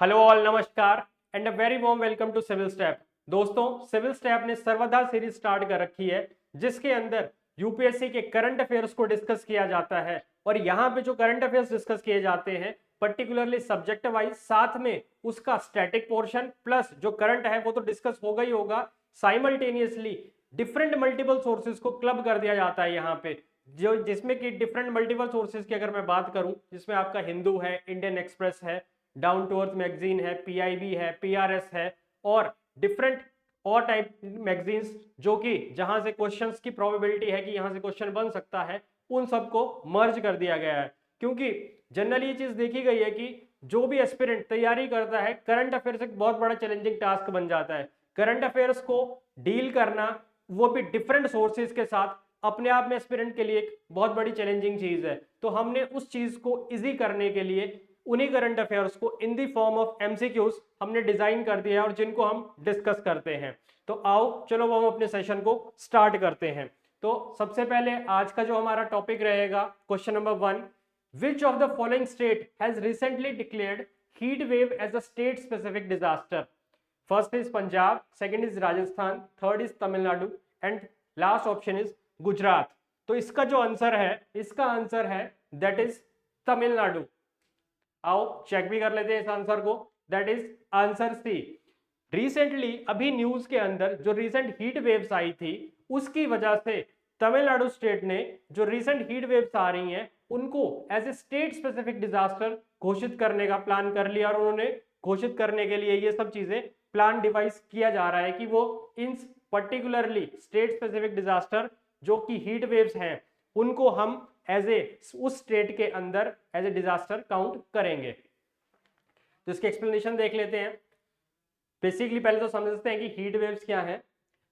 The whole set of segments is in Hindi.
हेलो ऑल, नमस्कार and a very warm welcome to civil step. दोस्तों, सिविल स्टेप ने सर्वदा सीरीज स्टार्ट कर रखी है जिसके अंदर यूपीएससी के करंट अफेयर्स को डिस्कस किया जाता है। और यहाँ पे जो करंट अफेयर्स डिस्कस किए जाते हैं पर्टिकुलरली सब्जेक्ट वाइज, साथ में उसका स्टैटिक पोर्शन प्लस जो करंट है वो तो डिस्कस होगा ही होगा, साइमल्टेनियसली डिफरेंट मल्टीपल सोर्सेज को क्लब कर दिया जाता है यहाँ पे, जो जिसमें कि डिफरेंट मल्टीपल सोर्सेज की अगर मैं बात करूं, जिसमें आपका हिंदू है, इंडियन एक्सप्रेस है, डाउन टू अर्थ मैगजीन है, पीआईबी है, पीआरएस है और डिफरेंट और टाइप मैगजीन्स, जो कि जहां से क्वेश्चंस की प्रोबेबिलिटी है कि यहां से क्वेश्चन बन सकता है, उन सबको मर्ज कर दिया गया है। क्योंकि जनरली ये चीज देखी गई है कि जो भी एस्पिरेंट तैयारी करता है, करंट अफेयर्स एक बहुत बड़ा चैलेंजिंग टास्क बन जाता है। करंट अफेयर्स को डील करना, वो भी डिफरेंट सोर्सेज के साथ, अपने आप में एस्पिरेंट के लिए एक बहुत बड़ी चैलेंजिंग चीज है। तो हमने उस चीज को इजी करने के लिए उन्हीं करंट अफेयर्स को इन दी फॉर्म ऑफ एमसीक्यूज हमने डिजाइन कर दिया है और जिनको हम डिस्कस करते हैं। तो आओ चलो वो हम अपने सेशन को स्टार्ट करते हैं। तो सबसे पहले आज का जो हमारा टॉपिक रहेगा, question number 1, which of the following state has recently declared heat wave as a state specific disaster? First is Punjab, second is Rajasthan, third is Tamil Nadu and last option is Gujarat. तो इसका जो आंसर है, इसका आंसर है दैट इज तमिलनाडु। आओ चेक भी कर लेते हैं इस आंसर को। That is answer C. Recently अभी न्यूज के अंदर जो रिसेंट हीट वेव्स आई थी, उसकी वजह से तमिलनाडु स्टेट ने जो रिसेंट हीट वेव्स आ रही हैं उनको as a state specific disaster घोषित करने का प्लान कर लिया। और उन्होंने घोषित करने के लिए ये सब चीजें प्लान डिवाइस किया जा रहा है कि वो in particularly state specific disaster जो कि हीट वेव्स हैं उनको हम एज ए उस स्टेट के अंदर एज ए डिजास्टर काउंट करेंगे। तो इसके एक्सप्लेनेशन देख लेते हैं। बेसिकली पहले तो समझते हैं कि हीट वेव्स क्या है।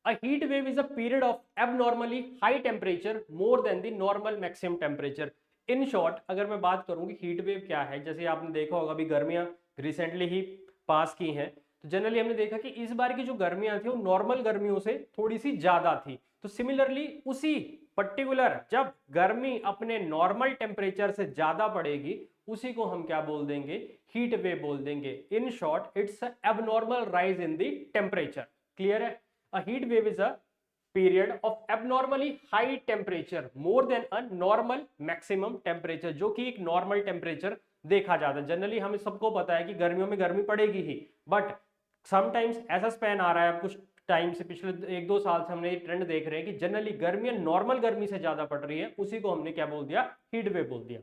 A heat wave is a period of abnormally high temperature more than the normal maximum temperature. In short अगर मैं बात करूं कि हीट वेव क्या है, जैसे आपने देखा होगा अभी गर्मियां रिसेंटली ही पास की हैं, तो जनरली हमने देखा कि इस बार की जो गर्मियां थी वो नॉर्मल गर्मियों से थोड़ी सी ज्यादा थी। तो सिमिलरली उसी पर्टिकुलर जब गर्मी अपने नॉर्मल टेम्परेचर से ज्यादा पड़ेगी, उसी को हम क्या बोल देंगे? हीट वेव बोल देंगे। In short it's abnormal rise in the temperature. Clear है? A heat wave is a period of abnormally high temperature more than a normal maximum temperature, जो कि एक नॉर्मल टेम्परेचर देखा जाता है। जनरली हमें सबको पता है कि गर्मियों में गर्मी पड़ेगी ही, बट समटाइम्स ऐसा स्पैन आ रहा है, कुछ टाइम से पिछले 1-2 साल से हमने ये ट्रेंड देख रहे हैं कि जनरली गर्मियां नॉर्मल गर्मी से ज्यादा पड़ रही है, उसी को हमने क्या बोल दिया? हीट वेव बोल दिया।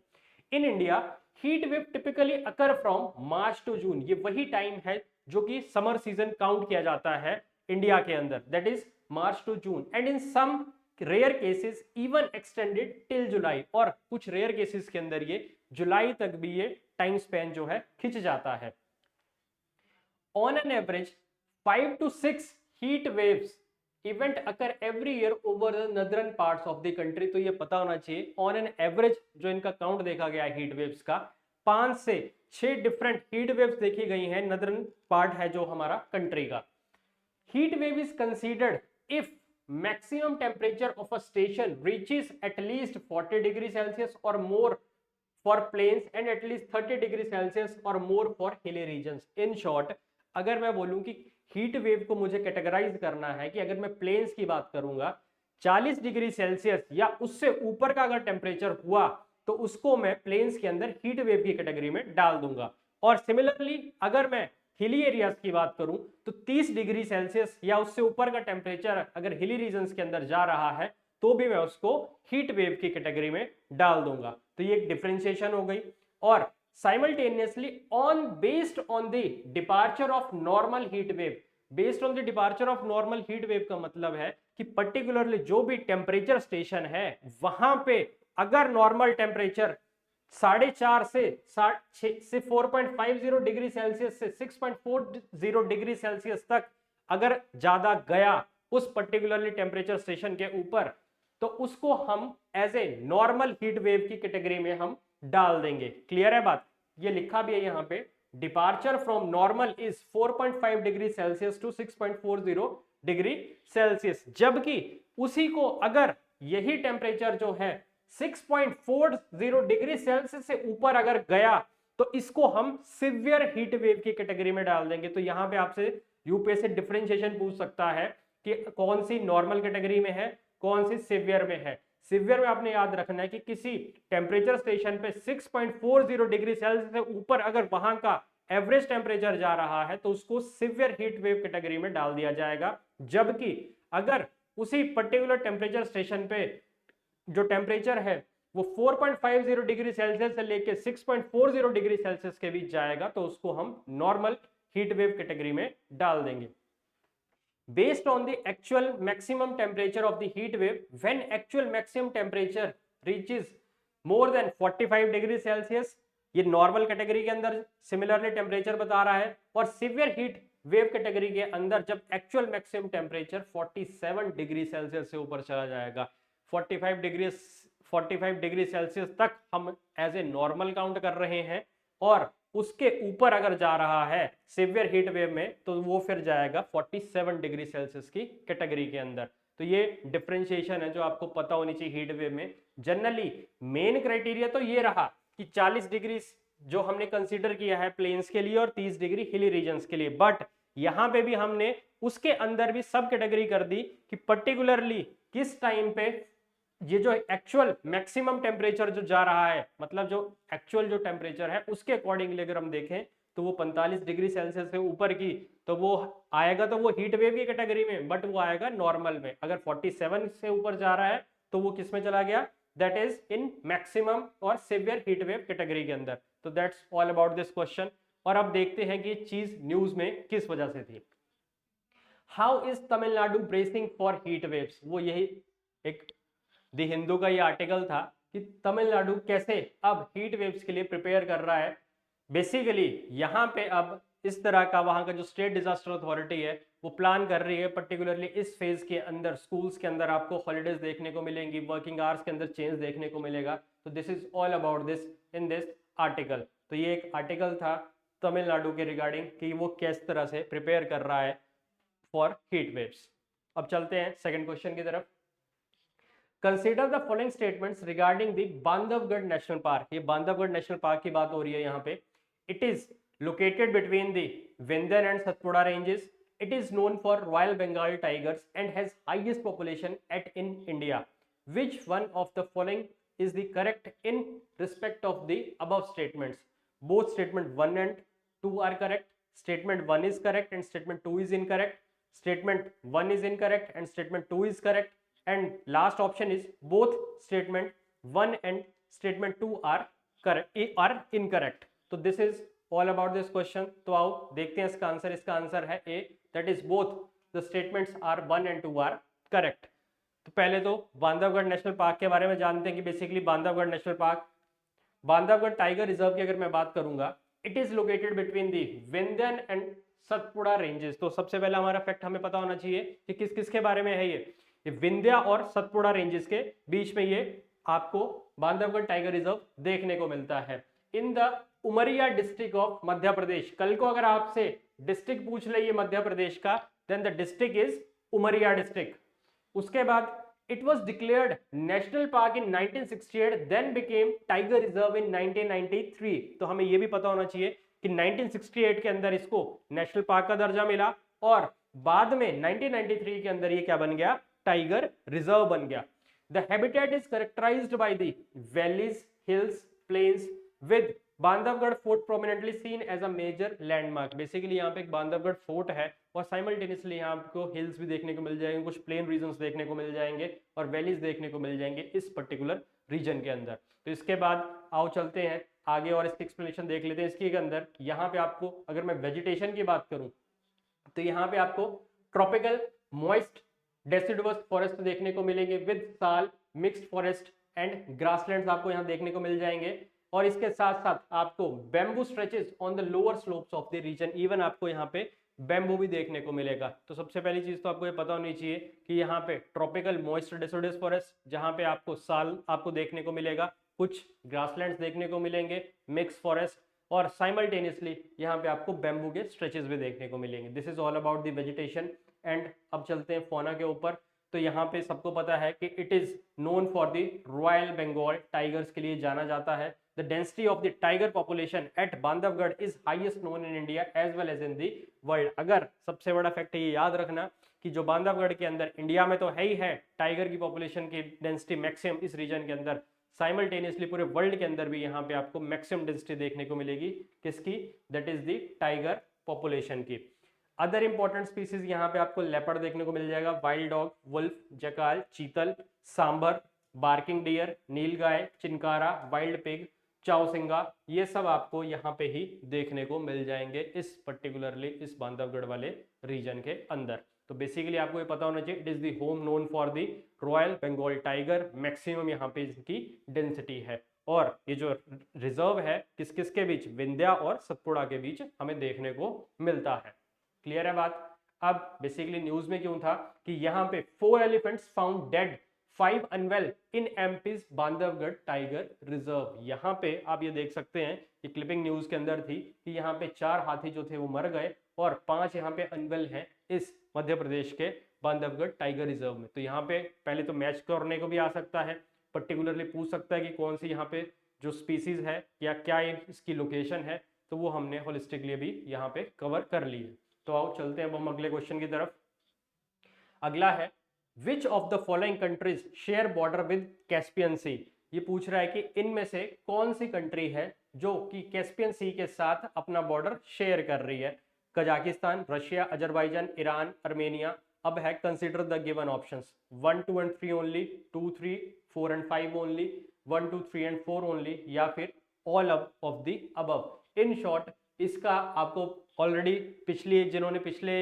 In India heat wave typically occur from March to June. ये वही टाइम है जो कि समर सीजन काउंट किया जाता है इंडिया के अंदर, that is March to June, and in some rare cases even extended till July. और कुछ रेयर केसेस के अंदर ये जुलाई तक भी ये टाइम स्पेन जो है खिंच जाता है। On an average 5 to 6 heat waves event occur every year over the नदरन parts of the country. तो ये पता होना चाहिए, ऑन एन एवरेज जो इनका काउंट देखा गया है हीट वेव्स का, 5 से 6 डिफरेंट हीट वेव्स देखी गई हैं नदरन पार्ट है जो हमारा कंट्री का। Heat wave is considered if maximum temperature of a station reaches at least 40 degree Celsius or more for plains and at least 30 degree Celsius or more for hilly regions. In short, अगर मैं बोलूं कि हीट वेव को मुझे कैटेगराइज करना है कि अगर मैं प्लेन्स की बात करूंगा, 40 डिग्री सेल्सियस या उससे ऊपर का अगर टेम्परेचर हुआ तो उसको मैं प्लेन्स के अंदर हीट वेव की कैटेगरी में डाल दूंगा। और सिमिलरली अगर मैं हिली एरियाज की बात करूं तो 30 डिग्री सेल्सियस या उससे ऊपर का टेम्परेचर अगर हिली रीजन्स के अंदर जा रहा है तो भी मैं उसको हीट वेव की कैटेगरी में डाल दूंगा। तो ये एक डिफरेंशिएशन हो गई। और simultaneously on based on the departure of normal heat wave, based on the departure of normal heat wave का मतलब है कि पर्टिकुलरली जो भी टेम्परेचर स्टेशन है वहां पे अगर नॉर्मल टेम्परेचर 4.5 से 4.50 डिग्री सेल्सियस से 6.40 डिग्री सेल्सियस तक अगर ज्यादा गया उस पर्टिकुलरली टेम्परेचर स्टेशन के ऊपर, तो उसको हम as a normal heat wave की कैटेगरी में हम डाल देंगे। क्लियर है बात? ये लिखा भी है यहाँ पे, departure from normal is 4.5 degree Celsius to 6.40 degree Celsius. जबकि उसी को अगर यही टेम्परेचर जो है 6.40 डिग्री सेल्सियस से ऊपर अगर गया तो इसको हम सिवियर हीट वेव की कैटेगरी में डाल देंगे। तो यहाँ पे आपसे यूपीएससी डिफरेंशिएशन पूछ सकता है कि कौन सी नॉर्मल कैटेगरी में है, कौन सी सिवियर में है। सिवियर में आपने याद रखना है कि किसी टेम्परेचर स्टेशन पे 6.40 डिग्री सेल्सियस से ऊपर अगर वहां का एवरेज टेम्परेचर जा रहा है तो उसको सिवियर हीट वेव कैटेगरी में डाल दिया जाएगा। जबकि अगर उसी पर्टिकुलर टेम्परेचर स्टेशन पे जो टेम्परेचर है वो 4.50 डिग्री सेल्सियस से लेके 6.40 डिग्री सेल्सियस के बीच जाएगा तो उसको हम नॉर्मल हीट वेव कैटेगरी में डाल देंगे। Based on the actual maximum temperature of the heat wave, when actual maximum temperature reaches more than 45 degree Celsius, ये नॉर्मल कैटेगरी के अंदर सिमिलरली टेम्परेचर बता रहा है, और सिवियर हीट वेव कैटेगरी के अंदर जब actual maximum temperature 47 degree Celsius से ऊपर चला जाएगा, 45 डिग्री सेल्सियस तक हम एज ए नॉर्मल काउंट कर रहे हैं, और उसके ऊपर अगर जा रहा है सिवियर हीट वेव में तो वो फिर जाएगा 47 डिग्री सेल्सियस की कैटेगरी के अंदर। तो ये डिफरेंशिएशन है जो आपको पता होनी चाहिए हीट वेव में। जनरली मेन क्राइटेरिया तो ये रहा कि 40 डिग्री जो हमने कंसीडर किया है प्लेन्स के लिए और 30 डिग्री हिली रीजन्स के लिए, बट यहाँ पे भी हमने उसके अंदर भी सब कैटेगरी कर दी कि पर्टिकुलरली किस टाइम पे ये जो एक्चुअल मैक्सिमम टेम्परेचर जो जा रहा है, मतलब जो एक्चुअल जो टेम्परेचर है उसके अकॉर्डिंगली अगर हम देखें तो वो 45 डिग्री सेल्सियस से ऊपर की तो वो आएगा, तो वो हीट वेव की कैटेगरी में, बट वो आएगा नॉर्मल में। अगर 47 से ऊपर जा रहा है तो वो किस में चला गया, दैट इज इन मैक्सिमम और सिवियर हीट वेव कैटेगरी के अंदर। तो that's all about this question. और अब देखते हैं कि चीज न्यूज में किस वजह से थी। How is Tamil Nadu bracing for heat waves, वो यही एक द हिंदू का ये आर्टिकल था कि तमिलनाडु कैसे अब हीट वेव्स के लिए प्रिपेयर कर रहा है। बेसिकली यहाँ पे अब इस तरह का वहाँ का जो स्टेट डिजास्टर अथॉरिटी है वो प्लान कर रही है, पर्टिकुलरली इस फेज के अंदर स्कूल्स के अंदर आपको हॉलीडेज देखने को मिलेंगी, वर्किंग आवर्स के अंदर चेंज देखने को मिलेगा। तो this is all about this in this article. तो ये एक आर्टिकल था तमिलनाडु के रिगार्डिंग कि वो किस तरह से प्रिपेयर कर रहा है फॉर हीट वेव्स। अब चलते हैं सेकेंड क्वेश्चन की तरफ। Consider the following statements regarding the Bandhavgarh national park. ये बांधवगढ़ नेशनल पार्क की बात हो रही है यहाँ पे। It is located between the Vindhyan and Satpura ranges. It is known for royal Bengal tigers and has highest population at in India. Which one of the following is the correct in respect of the above statements? Both statement 1 and 2 are correct. Statement 1 is correct and statement 2 is incorrect. Statement 1 is incorrect and statement 2 is correct. And last option is both statement 1 and statement 2 are correct, are incorrect. So this is all about this question. तो आओ देखते हैं इसका आंसर। इसका आंसर है A, that is both the statements are 1 and 2 are correct. तो पहले तो बांधवगढ़ नेशनल पार्क के बारे में जानते हैं कि basically Bandhavgarh national park, Bandhavgarh tiger reserve की अगर मैं बात करूंगा, it is located between the Vindhyan and Satpura ranges. तो सबसे पहला हमारा फैक्ट हमें पता होना चाहिए कि किस किस के बारे में है ये विंध्या और सतपुड़ा रेंजेस के बीच में ये आपको बांधवगढ़ टाइगर रिजर्व देखने को मिलता है in the Umaria district of Madhya Pradesh. कल को अगर आपसे डिस्ट्रिक्ट पूछ ले ये मध्य प्रदेश का, then the district is Umaria district. उसके बाद it was declared national park in 1968, then became tiger reserve in 1993। तो हमें ये भी पता होना चाहिए कि 1968 के अंदर इसको नेशनल पार्क का दर्जा मिला और बाद में 1993 के अंदर ये क्या बन गया, टाइगर रिजर्व बन गया। The habitat is characterized by the valleys, hills, plains with Bandhavgarh fort prominently seen as a major landmark. Basically यहाँ पे एक बांधवगढ़ फोर्ट है और साइमल्टेनियसली यहाँ आपको हिल्स भी देखने को मिल जाएंगे, कुछ प्लेन रीजन्स देखने को मिल जाएंगे और वैलीज देखने को मिल जाएंगे इस पर्टिकुलर रीजन के अंदर। तो इसके बाद आओ चलते हैं आगे और इसकी एक्सप्लेनेशन देख लेते हैं। इसके अंदर यहाँ पे आपको अगर मैं वेजिटेशन की बात करूँ तो यहाँ पे आपको ट्रॉपिकल मॉइस्ट डेसिडुअस फॉरेस्ट देखने को मिलेंगे विद साल, मिक्स्ड फॉरेस्ट एंड ग्रासलैंड्स आपको यहाँ देखने को मिल जाएंगे। और इसके साथ साथ आपको bamboo stretches on the lower slopes of the region, even आपको यहाँ पे बैम्बू भी देखने को मिलेगा। तो सबसे पहली चीज तो आपको ये पता होनी चाहिए कि यहाँ पे ट्रॉपिकल मॉइस्ट डेसिडुअस फॉरेस्ट, जहाँ पे आपको साल आपको देखने को मिलेगा, कुछ ग्रासलैंड्स देखने को मिलेंगे, मिक्स फॉरेस्ट, और साइमल्टेनियसली यहाँ पे आपको बैम्बू के स्ट्रेचेस भी देखने को मिलेंगे। This is all about the vegetation. And अब चलते हैं फौना के ऊपर। तो यहाँ पे सबको पता है कि it is known for the royal Bengal tigers के लिए जाना जाता है। The density of the tiger population at Bandhavgarh is highest known in India as well as in the world. अगर सबसे बड़ा फैक्ट ये याद रखना कि जो बांधवगढ़ के अंदर इंडिया में तो है ही है टाइगर की पॉपुलेशन की डेंसिटी मैक्सिमम इस रीजन के अंदर, साइमल्टेनियसली पूरे वर्ल्ड के अंदर भी यहाँ पे आपको मैक्सिमम डेंसिटी देखने को मिलेगी किसकी, that is the tiger population की। अदर इंपॉर्टेंट स्पीसीज यहाँ पे आपको लेपर्ड देखने को मिल जाएगा, वाइल्ड डॉग, वुल्फ, जकाल, चीतल, सांभर, बार्किंग डियर, नीलगाय, चिनकारा, वाइल्ड पिग, चाउसिंगा, ये सब आपको यहाँ पे ही देखने को मिल जाएंगे इस पर्टिकुलरली इस बांधवगढ़ वाले रीजन के अंदर। तो बेसिकली आपको ये पता होना चाहिए, it is the home known for the royal Bengal tiger, maximum यहाँ पे इसकी डेंसिटी है। और ये जो रिजर्व है किस किस के बीच, विंध्या और सतपुड़ा के बीच हमें देखने को मिलता है। क्लियर है बात। अब बेसिकली न्यूज में क्यों था कि यहाँ पे 4 एलिफेंट्स फाउंड डेड, 5 अनवेल इन एमपीज बांधवगढ़ टाइगर रिजर्व। यहाँ पे आप ये देख सकते हैं कि क्लिपिंग न्यूज के अंदर थी कि यहाँ पे 4 हाथी जो थे वो मर गए और 5 यहाँ पे अनवेल हैं इस मध्य प्रदेश के बांधवगढ़ टाइगर रिजर्व में। तो यहाँ पे पहले तो मैच करने को भी आ सकता है, पर्टिकुलरली पूछ सकता है कि कौन सी यहाँ पे जो स्पीसीज है या क्या इसकी लोकेशन है, तो वो हमने होलिस्टिकली भी यहाँ पे कवर कर ली है। तो आओ चलते हैं हम अगले क्वेश्चन की तरफ। अगला है which of the following countries share border with Caspian Sea. ये पूछ रहा है कि इनमें से कौन सी कंट्री है जो कि कैस्पियन सी के साथ अपना बॉर्डर शेयर कर रही है। Kazakhstan, Russia, Azerbaijan, Iran, Armenia. अब है consider the given options, 1, 2 and 3 only, 2, 3, 4 and 5 only, 1, 2, 3 and 4 only, या फिर all of the above. In short इसका आपको ऑलरेडी जिन्होंने पिछले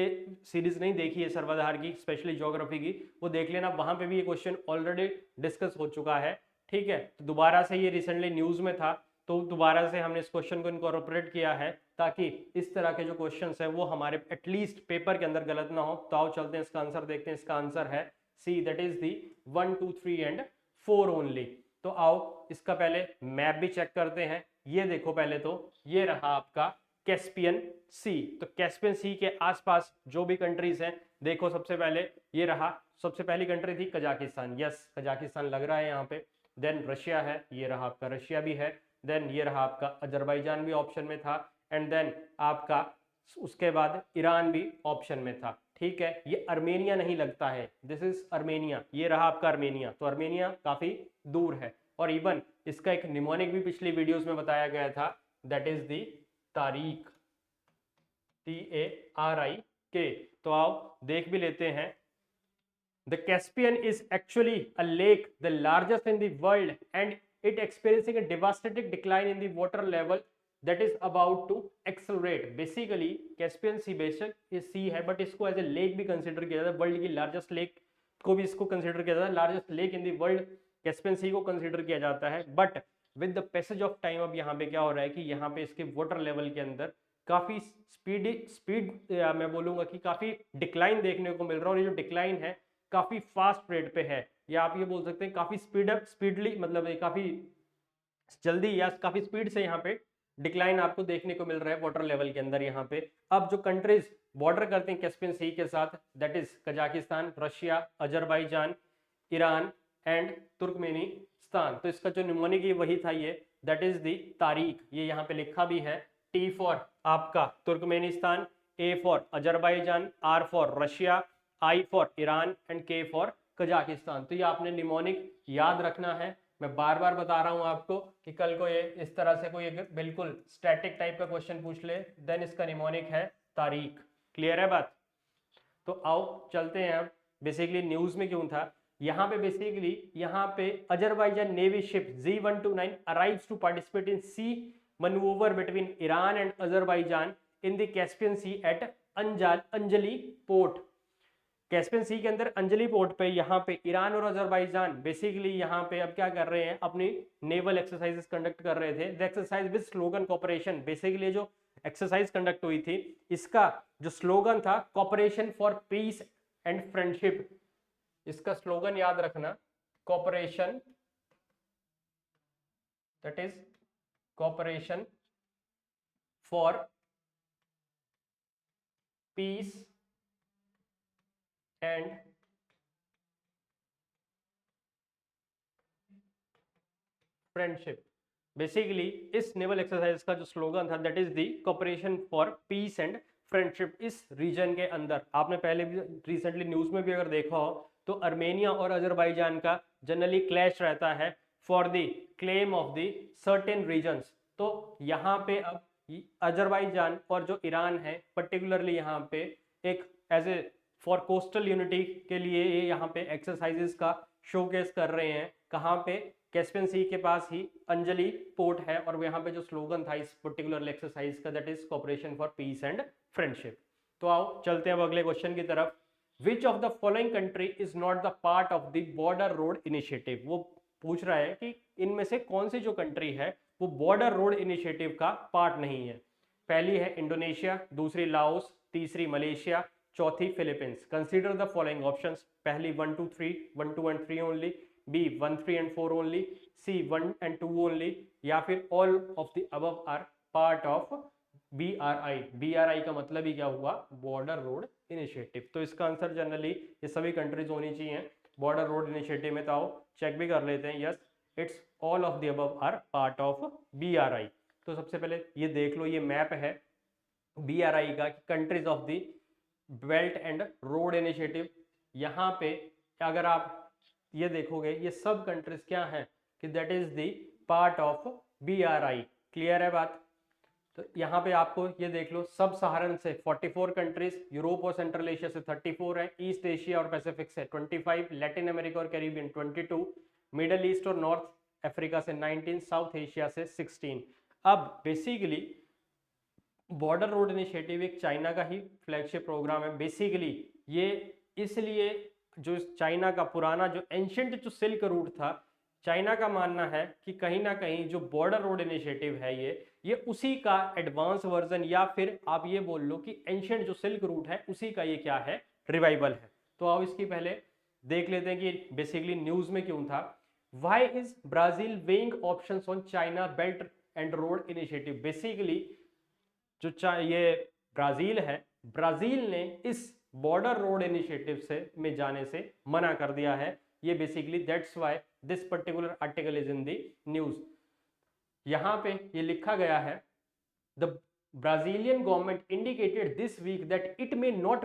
सीरीज नहीं देखी है सर्वाधार की, स्पेशली ज्योग्राफी की, वो देख लेना, वहां पे भी ये क्वेश्चन ऑलरेडी डिस्कस हो चुका है। ठीक है, तो दोबारा से ये रिसेंटली न्यूज में था तो दोबारा से हमने इस क्वेश्चन को इनकॉर्पोरेट किया है ताकि इस तरह के जो क्वेश्चंस है वो हमारे एटलीस्ट पेपर के अंदर गलत ना हो। तो आओ चलते हैं इसका आंसर देखते हैं। इसका आंसर है C, that is the 1, 2, 3 and 4 only. तो आओ इसका पहले मैप भी चेक करते हैं। ये देखो पहले तो ये रहा आपका कैस्पियन सी। तो कैस्पियन सी के आसपास जो भी कंट्रीज हैं, देखो सबसे पहले ये रहा, सबसे पहली कंट्री थी कजाकिस्तान, यस कजाकिस्तान लग रहा है यहाँ पे। देन रशिया है, ये रहा आपका रशिया भी है। देन ये रहा आपका अजरबैजान भी ऑप्शन में था। एंड देन आपका उसके बाद ईरान भी ऑप्शन में था। ठीक है, ये अर्मेनिया नहीं लगता है, दिस इज अर्मेनिया, ये रहा आपका अर्मेनिया। तो अर्मेनिया काफी दूर है। और इवन इसका एक निमोनिक भी पिछली वीडियोस में बताया गया था, दैट इज दी तारीख, TARIK। तो आओ देख भी लेते हैं। The Caspian is actually a lake, the largest in the world, and it experiencing a devastating decline in the water level that is about to accelerate. Basically, Caspian Sea बेशक ये सी है, बट इसको एज ए लेक भी कंसिडर किया जाता है, वर्ल्ड की लार्जेस्ट लेक को भी इसको कंसिडर किया जाता है, largest lake in the world Caspian Sea को कंसिडर किया जाता है। But with the passage of time अब यहाँ पे क्या हो रहा है कि यहाँ पे इसके वाटर लेवल के अंदर काफी स्पीड मैं बोलूंगा कि काफी डिक्लाइन देखने को मिल रहा है। और ये जो डिक्लाइन है काफी फास्ट रेट पे है, या आप ये बोल सकते हैं काफी स्पीडली, मतलब काफी जल्दी या काफी स्पीड से यहाँ पे डिक्लाइन आपको देखने को मिल रहा है वाटर लेवल के अंदर यहाँ पे। अब जो कंट्रीज बॉर्डर करते हैं कैस्पियन सी के साथ, that is Kazakhstan, Russia, Azerbaijan, Iran and Turkmenistan. तो इसका जो निमोनिक वही था ये, दैट इज दी तारीख, ये यहाँ पे लिखा भी है। T फॉर आपका Turkmenistan, A for Azerbaijan, R for Russia, I for Iran and K for Kazakhstan. तो ये आपने निमोनिक याद रखना है। मैं बार बार बता रहा हूं आपको कि कल को ये इस तरह से कोई बिल्कुल स्टैटिक टाइप का क्वेश्चन पूछ ले, देन इसका निमोनिक है तारीख। क्लियर है बात। तो आओ चलते हैं। अब बेसिकली न्यूज में क्यों था, यहाँ पे बेसिकली यहाँ पे Azerbaijan navy ship Z129 arrives to participate in sea manoeuvre between Iran and Azerbaijan in the Caspian Sea at Anzali port. Caspian Sea के अंदर अंजलि पोर्ट पे यहाँ पे ईरान और अजरबैजान बेसिकली यहाँ पे अब क्या कर रहे हैं, अपनी नेवल एक्सरसाइजेस कंडक्ट कर रहे थे। The exercise with slogan cooperation, basically जो एक्सरसाइज कंडक्ट हुई थी इसका जो स्लोगन था cooperation for peace and friendship. इसका स्लोगन याद रखना, cooperation, that is cooperation for peace and friendship. Basically इस नेवल एक्सरसाइज का जो स्लोगन था that is the cooperation for peace and friendship इस रीजन के अंदर। आपने पहले भी रिसेंटली न्यूज में भी अगर देखा हो तो अर्मेनिया और अजरबैजान का जनरली क्लैश रहता है for the claim of the certain regions. तो यहाँ पे अब अजरबैजान और जो ईरान है पर्टिकुलरली यहाँ पे एक as a for coastal unity के लिए ये यहाँ पे एक्सरसाइजेस का शोकेस कर रहे हैं। कहाँ पे? कैस्पियन सी के पास ही अंजलि पोर्ट है और यहाँ पे जो स्लोगन था इस पर्टिकुलर एक्सरसाइज का that is cooperation for peace and friendship. तो आओ चलते हैं अब अगले क्वेश्चन की तरफ। विच of the following country is not the part of the border road initiative? वो पूछ रहा है कि इनमें से कौन सी जो कंट्री है वो बॉर्डर रोड इनिशिएटिव का पार्ट नहीं है। पहली है इंडोनेशिया, दूसरी लाओस, तीसरी मलेशिया, चौथी Philippines. Consider the following options. पहली 1 2 3, 1 2 and 3 only, B 1 3 and 4 only, C 1 and 2 only, या फिर all of the above are part of BRI। BRI का मतलब ही क्या हुआ? Border road initiative. तो इसका आंसर जनरली ये सभी कंट्रीज होनी चाहिए बॉर्डर रोड इनिशिएटिव में। तो आओ चेक भी कर लेते हैं। Yes, it's all of the above are part of BRI। तो सबसे पहले ये देख लो, ये मैप है BRI का, countries of the belt and road initiative. यहाँ पे अगर आप ये देखोगे ये सब कंट्रीज क्या हैं कि that is the part of BRI। Clear है बात? तो यहाँ पे आपको ये देख लो, सब सहारन से 44 कंट्रीज, यूरोप और सेंट्रल एशिया से 34 है, ईस्ट एशिया और पैसिफिक से 25, लैटिन अमेरिका और कैरिबियन 22, मिडल ईस्ट और नॉर्थ अफ्रीका से 19, साउथ एशिया से 16। अब बेसिकली बॉर्डर रोड इनिशिएटिव एक चाइना का ही फ्लैगशिप प्रोग्राम है। बेसिकली ये इसलिए जो चाइना का पुराना जो एंशिएंट जो सिल्क रूट था, चाइना का मानना है कि कहीं ना कहीं जो बॉर्डर रोड इनिशिएटिव है ये उसी का एडवांस वर्जन, या फिर आप ये बोल लो कि एंशिएंट जो सिल्क रूट है उसी का ये क्या है? रिवाइवल है। तो आओ इसकी पहले देख लेते हैं कि बेसिकली न्यूज में क्यों था। Why is Brazil weighing options on China belt and road initiative? Basically जो ये ब्राजील है, ब्राजील ने इस बॉर्डर रोड इनिशिएटिव से में जाने से मना कर दिया है। ये basically that's why this particular article is in the news. यहां पे ये लिखा गया है the Brazilian government indicated this week that it may not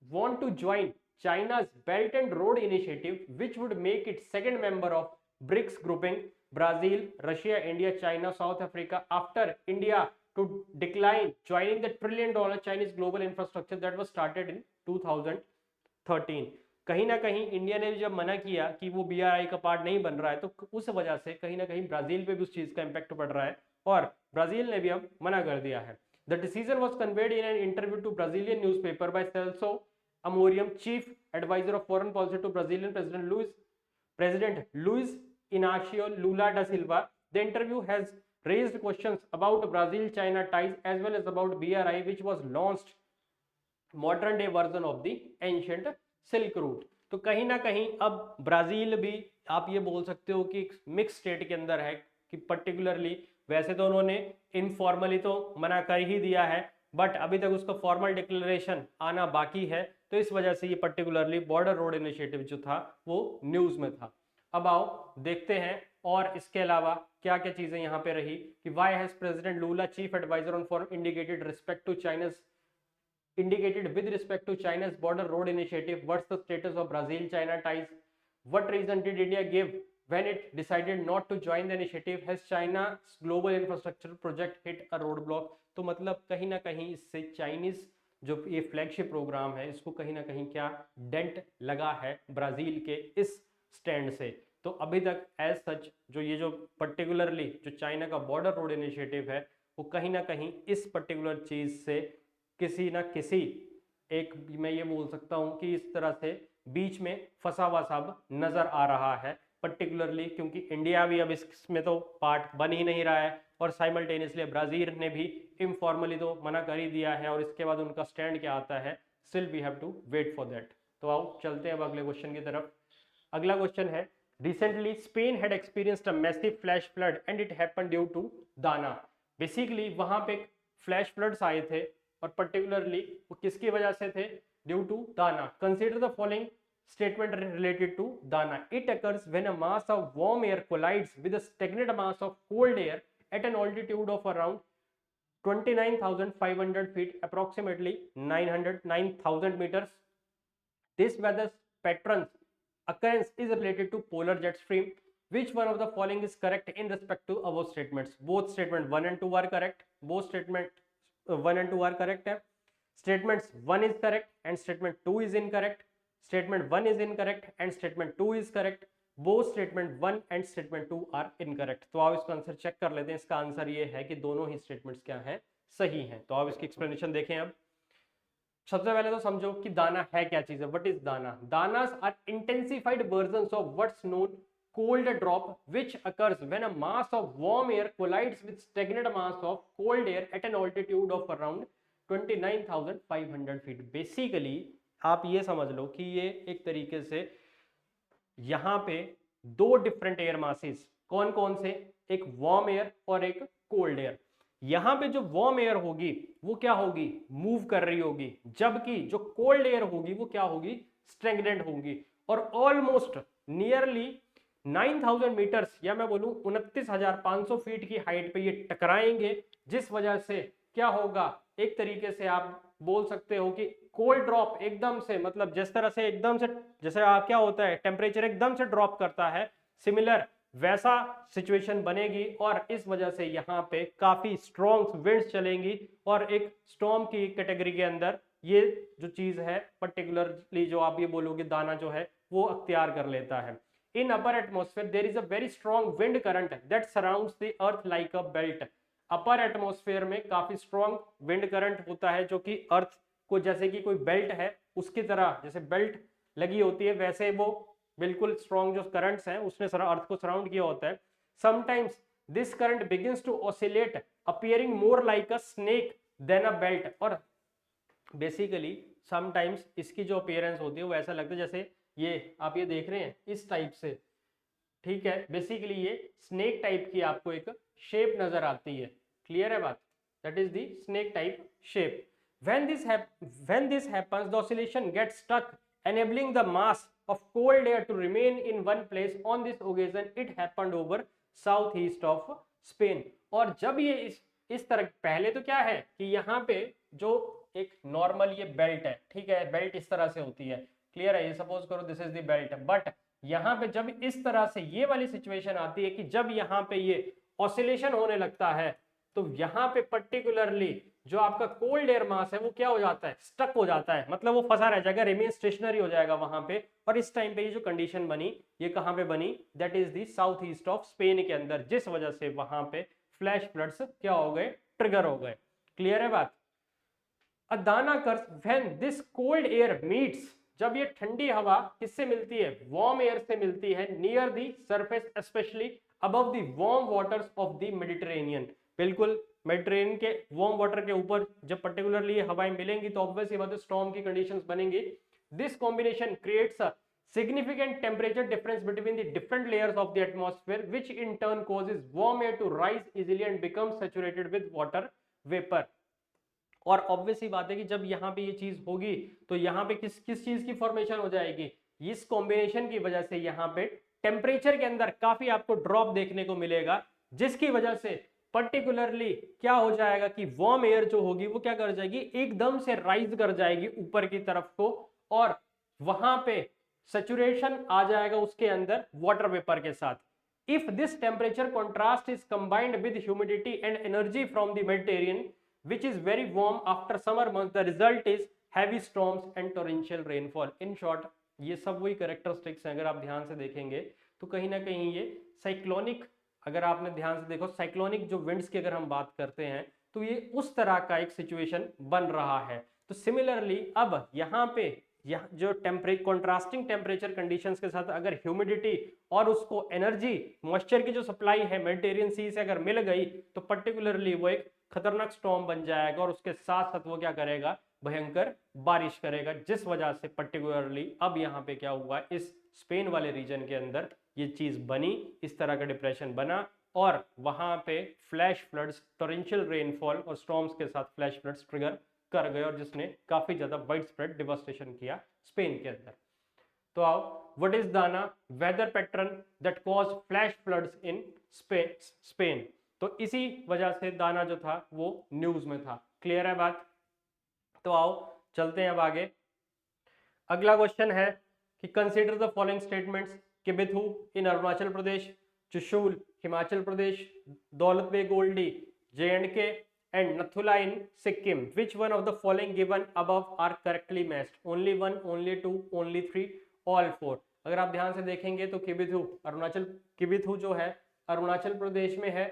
want to join China's belt and road initiative which would make it second member of BRICS grouping, Brazil, Russia, India, China, South Africa, after India to decline joining the $1 trillion Chinese global infrastructure that was started in 2013। कहीं ना कहीं इंडिया ने जब मना किया कि वो BRI का पार्ट नहीं बन रहा है तो उस वजह से कहीं ना कहीं ब्राजील पे भी उस चीज का इंपैक्ट पड़ रहा है और ब्राजील ने भी अब मना कर दिया है। The decision was conveyed in an interview to Brazilian newspaper by Celso Amorim, chief adviser of foreign policy to Brazilian president Luiz Inacio Lula da Silva. The interview has raised questions about Brazil-China ties as well as about BRI, which was launched modern day version of the ancient Silk Route। तो कहीं ना कहीं अब ब्राजील भी आप ये बोल सकते हो कि मिक्स स्टेट के अंदर है कि पर्टिकुलरली वैसे तो उन्होंने इनफॉर्मली तो मना कर ही दिया है बट अभी तक उसका फॉर्मल डिक्लेरेशन आना बाकी है। तो इस वजह से ये पर्टिकुलरली बॉर्डर रोड इनिशिएटिव जो था वो न्यूज में था। अब आओ देखते हैं और इसके अलावा क्या क्या चीजें यहाँ पे रही कि why has president Lula chief adviser on foreign indicated with respect to China's border road initiative, what's the status of Brazil-China ties, what reason did India give when it decided not to join the initiative, has China's global infrastructure project hit a roadblock। तो मतलब कहीं ना कहीं इससे चाइनीज जो ये फ्लैगशिप प्रोग्राम है इसको कहीं ना कहीं क्या डेंट लगा है ब्राजील के इस स्टैंड से। तो अभी तक एज सच जो पर्टिकुलरली जो चाइना का बॉर्डर रोड इनिशिएटिव है वो कहीं ना कहीं इस पर्टिकुलर चीज से किसी ना किसी एक मैं ये बोल सकता हूं कि इस तरह से बीच में फंसा हुआ सब नजर आ रहा है पर्टिकुलरली, क्योंकि इंडिया भी अब इसमें तो पार्ट बन ही नहीं रहा है और साइमल्टेनियसली ब्राजील ने भी इनफॉर्मली तो मना कर ही दिया है और इसके बाद उनका स्टैंड क्या आता है, still we have to wait for that. तो आओ चलते हैं अब अगले क्वेश्चन की तरफ। अगला क्वेश्चन है Recently, Spain had experienced a massive flash flood and it happened due to Dana। Basically, वहां पे फ्लैश फ्लड्स आए थे और पर्टिकुलरली वो किसकी वजह से थे? ड्यू टू दाना। Consider the following statement related to Dana. It occurs when a mass of warm air collides with a stagnant mass of cold air at an altitude of around 29,500 feet, approximately 9,000 meters. This weather pattern's occurrence is related to polar jet stream. Which one of the following is correct in respect to above statements? Both statement 1 and 2 are correct. Both statement 1 and 2 are correct. Statements 1 is correct and statement 2 is incorrect. Statement 1 is incorrect and statement 2 is correct. Both statement 1 and statement 2 are incorrect. तो आप इसका आंसर चेक कर लेते हैं. इसका आंसर ये है कि दोनों ही स्टेटमेंट्स क्या हैं, सही हैं. तो आप इसकी एक्सप्लेनेशन देखें. अब सबसे पहले तो समझो कि दाना है क्या चीज है. What is DANA? DANAs are intensified versions of what's known cold drop which occurs when a mass of warm air collides with stagnant mass of cold air at an altitude of around 29,500 feet. Basically आप ये समझ लो कि ये एक तरीके से यहां पे दो डिफरेंट एयर मासेस, कौन कौन से? एक वार्म एयर और एक कोल्ड एयर. यहां पे जो वार्म एयर होगी वो क्या होगी? मूव कर रही होगी, जबकि जो कोल्ड एयर होगी वो क्या होगी? स्टैग्नेंट होगी. और ऑलमोस्ट नियरली 9,000 मीटर्स या मैं बोलूं 29,500 फीट की हाइट पे ये टकराएंगे, जिस वजह से क्या होगा? एक तरीके से आप बोल सकते हो कि कोल्ड ड्रॉप एकदम से, मतलब जिस तरह से एकदम से, जैसे आप क्या होता है टेम्परेचर एकदम से ड्रॉप करता है, सिमिलर वैसा सिचुएशन बनेगी. और इस वजह से यहाँ पे काफी स्ट्रॉन्ग विंड्स चलेंगी और एक स्टॉर्म की कैटेगरी के अंदर ये जो चीज है पर्टिकुलरली जो आप ये बोलोगे दाना जो है वो अख्तियार कर लेता है. In upper atmosphere, there is a very strong wind current that surrounds the earth like a belt. Upper atmosphere में काफी strong wind current होता है जो कि अर्थ को जैसे कि कोई बेल्ट है उसकी तरह, जैसे बेल्ट लगी होती है वैसे वो बिल्कुल strong जो currents हैं उसने अर्थ को सराउंड किया होता है. Sometimes this current begins to oscillate, appearing more like a snake than a belt. और बेसिकली समटाइम्स इसकी जो अपीयरेंस होती है वो ऐसा लगता है जैसे ये आप ये देख रहे हैं इस टाइप से, ठीक है. बेसिकली ये स्नेक टाइप की आपको एक शेप नजर आती है. क्लियर है बात? That is the snake type shape. when this happens, the oscillation gets stuck, enabling the mass of cold air to remain in one place. On this occasion it happened over southeast of Spain. और जब ये इस तरह, पहले तो क्या है कि यहाँ पे जो एक नॉर्मल ये बेल्ट है, ठीक है, बेल्ट इस तरह से होती है. क्लियर है? ये सपोज करो this is the belt. But यहाँ पे जब इस तरह से ये वाली सिचुएशन आती है कि जब यहाँ पे ये ऑसिलेशन होने लगता है तो यहाँ पे पर्टिकुलरली जो आपका कोल्ड एयर मास है वो क्या हो जाता है? स्टक हो जाता है, मतलब वो फंसा रह जाएगा, रिमेन स्टेशनरी हो जाएगा वहां पे. और इस टाइम पे ये जो कंडीशन बनी ये कहां पे बनी? That is the south east of Spain के अंदर, जिस वजह से वहां पे फ्लैश फ्लड्स क्या हो गए? ट्रिगर हो गए. क्लियर है बात? A dana occurs when this cold air meets, जब ये ठंडी हवा किससे मिलती है? वार्म एयर से मिलती है. Near the surface, specially above the warm waters of the Mediterranean. बिल्कुल मेडिटेरेनियन के वार्म वाटर के ऊपर जब पर्टिकुलरली ये हवाएं मिलेंगी तो ऑब्वियसली बात है स्टॉर्म की कंडीशंस बनेंगी. This combination creates a significant temperature difference between the different layers of the atmosphere, which in turn causes warm air to rise easily and become saturated with water vapor. और ऑब्वियसली बात है कि जब यहाँ पे ये चीज होगी तो यहाँ पे किस किस चीज की फॉर्मेशन हो जाएगी? इस कॉम्बिनेशन की वजह से यहाँ पे टेम्परेचर के अंदर काफी आपको ड्रॉप देखने को मिलेगा, जिसकी वजह से पर्टिकुलरली क्या हो जाएगा कि वार्म एयर जो होगी वो क्या कर जाएगी? एकदम से राइज कर जाएगी ऊपर की तरफ को, और वहां पे सैचुरेशन आ जाएगा उसके अंदर वाटर वेपर के साथ. If this temperature contrast is combined with humidity and energy from the Mediterranean which is very warm after summer months, the result is heavy storms and torrential rainfall. in short ये सब वही कैरेक्टरिस्टिक्स हैं. अगर आप ध्यान से देखेंगे तो कहीं ना कहीं ये साइक्लोनिक, अगर आपने ध्यान से देखो साइक्लोनिक जो विंड्स की अगर हम बात करते हैं तो ये उस तरह का एक सिचुएशन बन रहा है. तो सिमिलरली अब यहाँ पे जो कॉन्ट्रास्टिंग टेम्परेचर कंडीशंस के साथ अगर ह्यूमिडिटी और उसको एनर्जी मॉइस्चर की जो सप्लाई है मेडिटेरियन सी से अगर मिल गई तो पर्टिकुलरली वो एक खतरनाक स्टॉर्म बन जाएगा और उसके साथ साथ वो क्या करेगा? भयंकर बारिश करेगा, जिस वजह से पर्टिकुलरली अब यहाँ पे क्या हुआ? इस स्पेन वाले रीजन के अंदर ये चीज बनी, इस तरह का डिप्रेशन बना और वहां पे फ्लैश फ्लड्स, टोरेंशियल रेनफॉल और स्टॉर्म्स के साथ फ्लैश फ्लड्स ट्रिगर कर गए और जिसने काफी ज्यादा वाइड स्प्रेड डिवास्टेशन किया स्पेन के अंदर. तो आओ, what is DANA weather pattern that cause flash floods in Spain. तो इसी वजह से दाना जो था वो न्यूज में था। क्लियर है बात? तो आओ चलते हैं अब आगे। अगला क्वेश्चन है कि consider the following statements, Kibithu in Arunachal Pradesh, Chushul Himachal Pradesh, Daulat Beg Oldi J&K and Nathula in Sikkim. Which one of the following given above are correctly matched? Only one, only two, only three, all four. अगर आप ध्यान से देखेंगे तो किबिथु जो है अरुणाचल प्रदेश में है,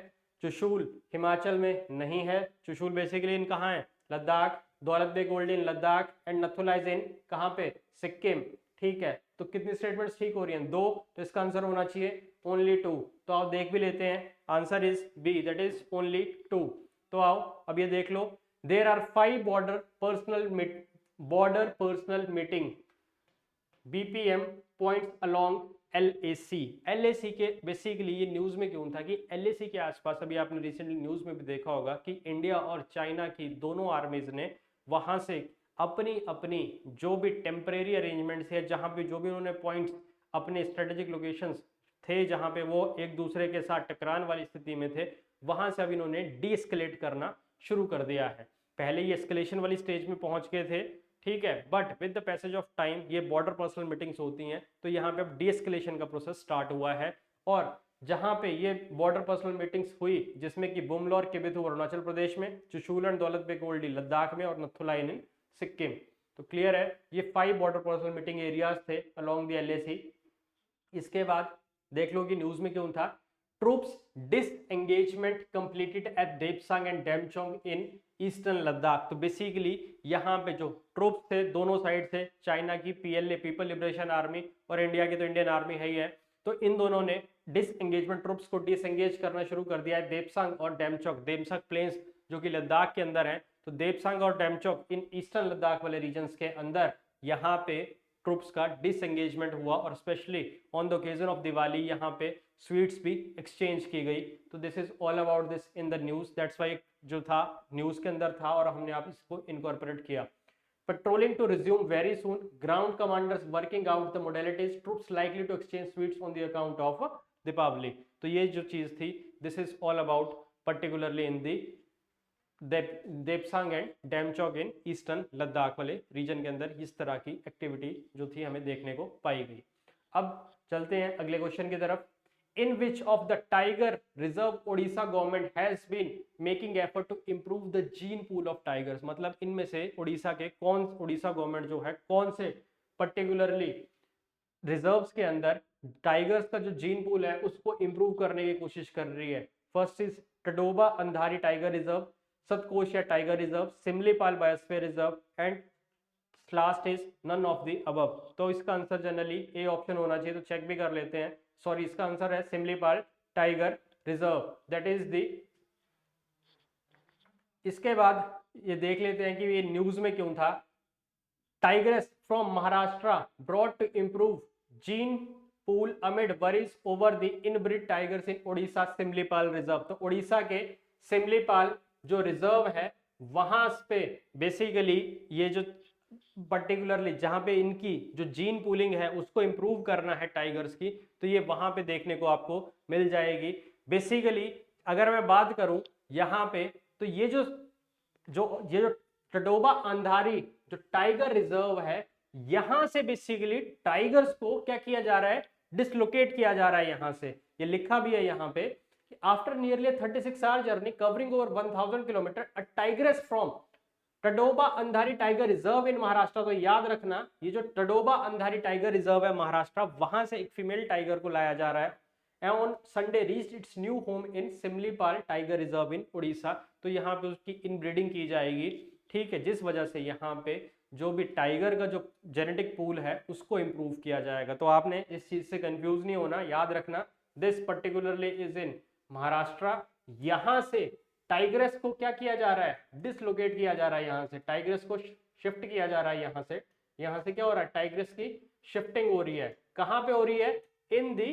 चुशूल हिमाचल में नहीं है। चुशूल बेसिकली इन कहाँ है? Ladakh. Daulat Beg Oldi in Ladakh and Nathula is in कहाँ पे? सिक्किम। ठीक है, तो कितनी स्टेटमेंट्स ठीक हो रही हैं? 2, तो इसका आंसर होना चाहिए ओनली 2। तो आप देख भी लेते हैं, answer is B, that is only 2। तो आओ अब ये देख लो, there are 5 border personnel meeting BPM points along LAC। LAC के बेसिकली ये न्यूज में क्यों था कि LAC के आसपास, अभी आपने रिसेंटली न्यूज में भी देखा होगा कि इंडिया और चाइना की दोनों आर्मीज ने वहां से अपनी अपनी जो भी टेम्परेरी अरेंजमेंट्स है, जहां पे जो भी उन्होंने पॉइंट्स अपने स्ट्रेटेजिक लोकेशंस थे जहां पे वो एक दूसरे के साथ टकराने वाली स्थिति में थे, वहां से अब इन्होंने डीएस्केलेट करना शुरू कर दिया है। पहले ये एस्केलेशन वाली स्टेज में पहुंच गए थे, ठीक है, but with the passage of time ये बॉर्डर पर्सनल मीटिंग्स होती हैं, तो यहाँ पे अब डीएस्केलेशन का प्रोसेस स्टार्ट हुआ है। और जहां पे ये बॉर्डर पर्सनल मीटिंग्स हुई, जिसमें कि बुमला और किबिथु अरुणाचल प्रदेश में, चुशूल एंड दौलत बेग ओल्डी लद्दाख में और नथुला इन सिक्किम। तो क्लियर है, ये 5 बॉर्डर पर्सनल मीटिंग एरियाज थे अलोंग द LAC। इसके बाद देख लो कि न्यूज में क्यों था, troops disengagement completed at Depsang and Demchok in eastern Ladakh. तो बेसिकली यहाँ पे जो ट्रूप्स थे दोनों साइड से, चाइना की PLA पीपल लिबरेशन आर्मी और इंडिया की तो इंडियन आर्मी है ही है, तो इन दोनों ने डिसएंगेजमेंट ट्रूप्स को डिसएंगेज करना शुरू कर दिया है देपसांग और डेमचोक। देपसांग प्लेन्स जो कि लद्दाख के अंदर है, तो देपसांग और डेमचोक इन ईस्टर्न लद्दाख वाले रीजन्स के अंदर यहाँ पे ट्रूप्स का डिसएंगेजमेंट हुआ और specially on the occasion of Diwali यहाँ पे स्वीट्स भी एक्सचेंज की गई। तो this is all about this in the news, that's why जो था न्यूज के अंदर था और हमने आप इसको इनकॉर्पोरेट किया। Patrolling to resume very soon, ground commanders working out the modalities, troops likely to exchange sweets on the account of Deepavali. तो ये जो चीज थी, this is all about particularly in the Depsang and Demchok in eastern Ladakh वाले रीजन के अंदर इस तरह की एक्टिविटी जो थी हमें देखने को पाई गई। अब चलते हैं अगले क्वेश्चन की तरफ। In which of the tiger reserve Odisha government has been making effort to improve the gene pool of tigers. मतलब इनमें से उड़ीसा गवर्नमेंट जो है कौन से पर्टिकुलरली रिजर्व्स के अंदर टाइगर्स का जो जीन पूल है उसको इंप्रूव करने की कोशिश कर रही है। First is Tadoba Andhari tiger reserve, Satkosia tiger reserve, Simlipal biosphere reserve and last is none of the above. तो इसका आंसर जनरली ए ऑप्शन होना चाहिए, तो चेक भी कर लेते हैं। सॉरी, इसका आंसर है Simlipal tiger reserve, that is the. इसके बाद ये देख लेते हैं कि ये न्यूज में क्यों था। Tigress from Maharashtra brought to improve gene pool amid worries over the inbred tigers in Odisha Simlipal reserve. तो ओडिशा के सिमलीपाल जो रिजर्व है वहां पे बेसिकली ये जो पर्टिकुलरली जहां पे इनकी जो जीन पूलिंग है उसको इंप्रूव करना है टाइगर्स की, तो ये वहां पे देखने को आपको मिल जाएगी। बेसिकली अगर मैं बात करूं यहाँ पे, तो ये जो टडोबा अंधारी जो टाइगर रिजर्व है, यहां से बेसिकली टाइगर्स को क्या किया जा रहा है, डिसलोकेट किया जा रहा है। यहां से ये लिखा भी है यहाँ पे, after nearly 36 hour journey covering over 1000 kilometre, a tigress from Tadoba Andhari tiger reserve इन महाराष्ट्र। तो याद रखना, ये जो टडोबा अंधारी टाइगर रिजर्व है महाराष्ट्र, वहां से एक फीमेल टाइगर को लाया जा रहा है। And on Sunday reached its new home in Simlipal tiger reserve in Orissa. तो यहाँ पे उसकी इनब्रीडिंग की जाएगी, ठीक है, जिस वजह से यहाँ पे जो भी टाइगर का जो जेनेटिक पूल है उसको इंप्रूव किया जाएगा। तो आपने इस चीज से कंफ्यूज नहीं होना, याद रखना this particularly is in Maharashtra. यहां से टाइग्रेस को क्या किया जा रहा है, डिसलोकेट किया जा रहा है, यहां से टाइग्रेस को शिफ्ट किया जा रहा है। यहां से क्या हो रहा है, टाइग्रेस की शिफ्टिंग हो रही है। कहां पे हो रही है, in the